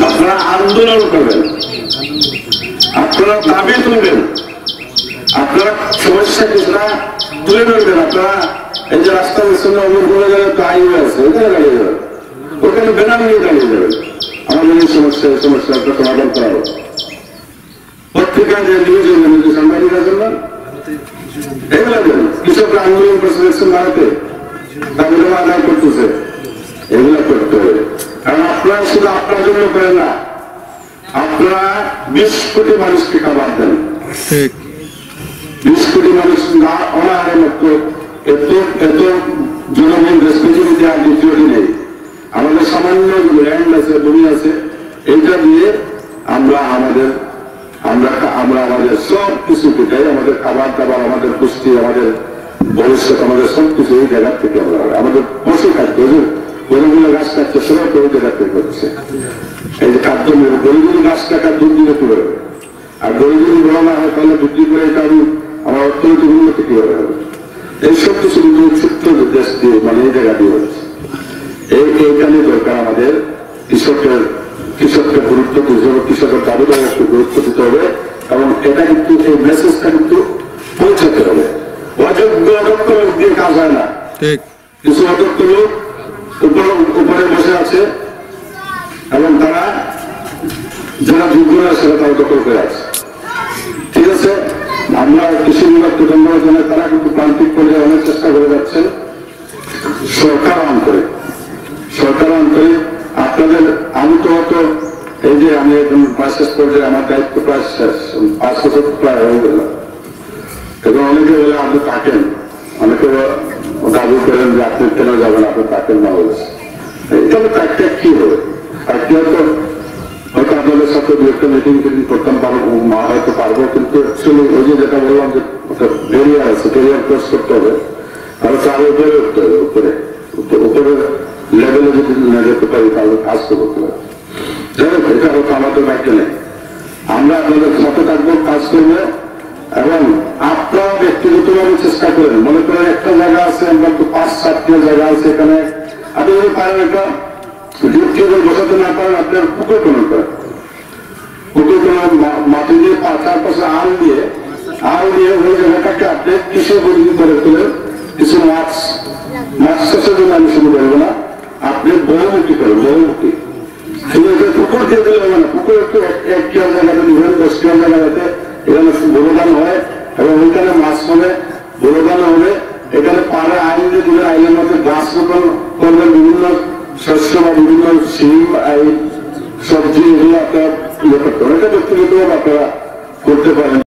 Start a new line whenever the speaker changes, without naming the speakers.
আপনারা আন্দোলন করবেন, আপনারা দাবি তুলবেন, আপনারা সমস্যা কিছুটা তুলে ধরবেন। আপনারা এই যে রাস্তার সামনে অমর করে গেলে তো হাইওয়ে আছে, ওখানে দাঁড়িয়ে যাবেন, ওখানে ব্যানার নিয়ে দাঁড়িয়ে যাবেন। আমাদের এই সমস্যা একটা সমাধান করা হোক। পত্রিকা যে নিউজ সাংবাদিকরা জন্য এগুলো দেন, কৃষকরা আন্দোলন করছে দেখছেন ভারতে, তাদের আদায় করতেছে, এগুলো করতে হবে। কারণ আপনারা শুধু আপনার জন্য করেন না, আপনারা 20 কোটি মানুষকে খাবার দেন। 20 কোটি মানুষ না অনাহারে মতো এত জনগণ রেসপন্সিবিলিটি আর দ্বিতীয়টি নেই। আমাদের সামান্য ল্যান্ড আছে, ভূমি আছে, এইটা দিয়ে আমরা আমাদের সব কিছু পেটাই, আমাদের খাবার দাবার, আমাদের পুষ্টি, আমাদের ভবিষ্যৎ, আমাদের সবকিছু এই জায়গা থেকে আমরা, আমাদের পশু খাদ্য গরুগুলো গাছ কাটছে, সবাই তো ওই জায়গা থেকে করছে। এই যে খাদ্য গরুগুলো গাছ কাটার দুধ দিলে কি হবে, আর গরুগুলো বড় না হয় তাহলে বিক্রি করে এটা আমি আমার অর্থনৈতিক উন্নতি কিভাবে হবে? এই সব কিছু ছোট্ট দেশ দিয়ে মানে এই জায়গা দিয়ে হচ্ছে। এইখানে দরকার আমাদের কৃষককে গুরুত্ব দিতে হবে, কৃষকের দাবিদার একটু গুরুত্ব দিতে হবে, এবং এটা কিন্তু এই মেসেজটা কিন্তু পৌঁছাতে হবে। অযোগ্য অদক্ষ লোক দিয়ে কাজ হয় না। কিছু অদক্ষ লোক উপরে বসে আছে এবং তারা যারা যোগ্য না সেটা তারা দখল করে আছে। ঠিক আছে, আমরা কৃষি বিভাগকে ধন্যবাদ জানাই, তারা কিন্তু প্রান্তিক পর্যায়ে অনেক চেষ্টা করে যাচ্ছেন। সরকার আন্তরিক আপনাদের, আমি তো হয়তো এই যে আমি একদম শেষ পর্যায়ে আমার দায়িত্ব প্রায় শেষ, 5 বছর প্রায় হয়ে গেল। এবং অনেকে বলে আপনি থাকেন, অনেকে দাবি করেন যে আপনি কেন যাবেন, আপনি থাকেন না বলেছে। এইভাবে থাকতে কি হবে? থাকতে হয়তো আপনাদের সাথে দু একটা মিটিং করতাম হয়তো পারবো, কিন্তু অ্যাকচুয়ালি ওই যে যেটা বললাম যে ব্যারিয়ার আছে, ব্যারিয়ার ক্রস করতে হবে, তাহলে তার উপরে উঠতে হবে, উপরে লেভেলে যদি না যেতে পারি তাহলে কাজ তো করতে হবে। যাই হোক, এটা হয়তো আমাদের বাক্য নেই। আমরা আপনাদের সাথে থাকবো, কাজ করবো, এবং আপনারা ব্যক্তিগতভাবে চেষ্টা করেন। মনে করেন একটা জায়গা আছে, আমরা তো 5-7টি জায়গা আছে, এখানে আপনি যদি পারেন একটা ডিপটিউবওয়েল বসাতে না পারেন, আপনার পুকুর খনন করেন, পুকুর খনন মাটি দিয়ে চারপাশে আল দিয়ে ওই জায়গাটাকে আপনি কৃষি উপযোগী করে তোলেন। কিছু মাছ চাষের জন্য আমি শুরু করবো না, আপনি বহুমুখী করেন, বহুমুখী। পুকুর দিয়ে দিলে হবে না, পুকুর একটু 1 কিলো জায়গাতে নিবেন, 10 কিলো জায়গাতে এখানে বড়দান হয় এবং ওইখানে মাছ হবে, বড়দান হবে। এখানে পাড়ে আইন দিয়ে দিলে আইনের মধ্যে গাছ রোপণ করবেন, বিভিন্ন শস্য বা বিভিন্ন সিম, সবজি, এগুলো আপনারা ইয়ে করতে হবে। এটা ব্যক্তিগতভাবে আপনারা করতে পারেন।